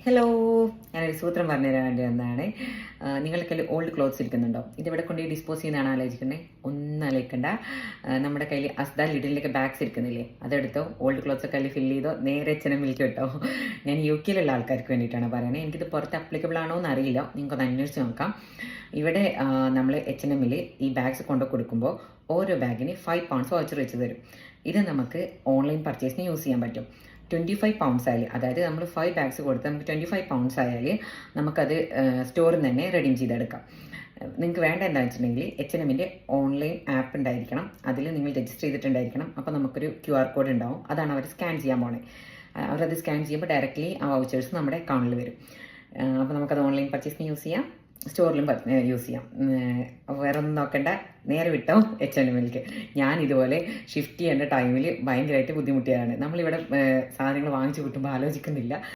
Hello, ഞാനൊരു സൂത്രം പറഞ്ഞു തരാൻ വേണ്ടി വന്നതാണ്. നിങ്ങളുടെ കയ്യിൽ ഓൾഡ് ക്ലോത്ത്സ് ഇരിക്കുന്നുണ്ടോ? ഇതിവിടെ കൊണ്ട് ഡിസ്പോസ് ചെയ്യുന്നതാണ് ആലോചിക്കുന്നത്. ഒന്നും ആലോചിക്കണ്ട. നമ്മുടെ കയ്യിൽ അസ്ദ ലിഡിലേക്ക് ബാഗ്സ് ഇരിക്കുന്നില്ലേ, അതെടുത്തോ. ഓൾഡ് ക്ലോത്ത്സ് ഒക്കെ ഫില്ല് ചെയ്തോ, നേരെ മിൽക്ക് കിട്ടോ. ഞാൻ യു കെയിലുള്ള ആൾക്കാർക്ക് വേണ്ടിയിട്ടാണ് പറയുന്നത്. എനിക്കിത് പുറത്ത് അപ്ലിക്കബിൾ ആണോ എന്ന് അറിയില്ല, നിങ്ങൾക്കൊന്ന് അന്വേഷിച്ച് നോക്കാം. ഇവിടെ നമ്മൾ H&M ഈ ബാഗ്സ് കൊണ്ട് കൊടുക്കുമ്പോൾ ഓരോ ബാഗിന് £5 വൗച്ചർ വെച്ച് തരും. ഇത് നമുക്ക് ഓൺലൈൻ പർച്ചേസിന് യൂസ് ചെയ്യാൻ പറ്റും. £25 ആയാൽ, അതായത് നമ്മൾ 5 ബാഗ്സ് കൊടുത്ത് നമുക്ക് £25 ആയാൽ നമുക്കത് സ്റ്റോറിൽ നിന്ന് തന്നെ റെഡീം ചെയ്തെടുക്കാം. നിങ്ങൾക്ക് വേണ്ട എന്താണെന്ന് വെച്ചിട്ടുണ്ടെങ്കിൽ H&M ഓൺലൈൻ ആപ്പ് ഉണ്ടായിരിക്കണം, അതിൽ നിങ്ങൾ രജിസ്റ്റർ ചെയ്തിട്ടുണ്ടായിരിക്കണം. അപ്പോൾ നമുക്കൊരു QR കോഡ് ഉണ്ടാവും, അതാണ് അവർ സ്കാൻ ചെയ്യാൻ പോണേ. അവരത് സ്കാൻ ചെയ്യുമ്പോൾ ഡയറക്റ്റ്ലി ആ വൗച്ചേഴ്സ് നമ്മുടെ അക്കൗണ്ടിൽ വരും. അപ്പോൾ നമുക്കത് ഓൺലൈൻ പർച്ചേസിന് യൂസ് ചെയ്യാം, സ്റ്റോറിലും യൂസ് ചെയ്യാം. വേറെ ഒന്നും നോക്കണ്ട, നേരെ വിട്ടോ H&M. ഞാൻ ഇതുപോലെ ഷിഫ്റ്റ് ചെയ്യേണ്ട ടൈമിൽ ഭയങ്കരമായിട്ട് ബുദ്ധിമുട്ടിയാണ്. നമ്മളിവിടെ സാധനങ്ങൾ വാങ്ങിച്ചു കിട്ടുമ്പോൾ ആലോചിക്കുന്നില്ല.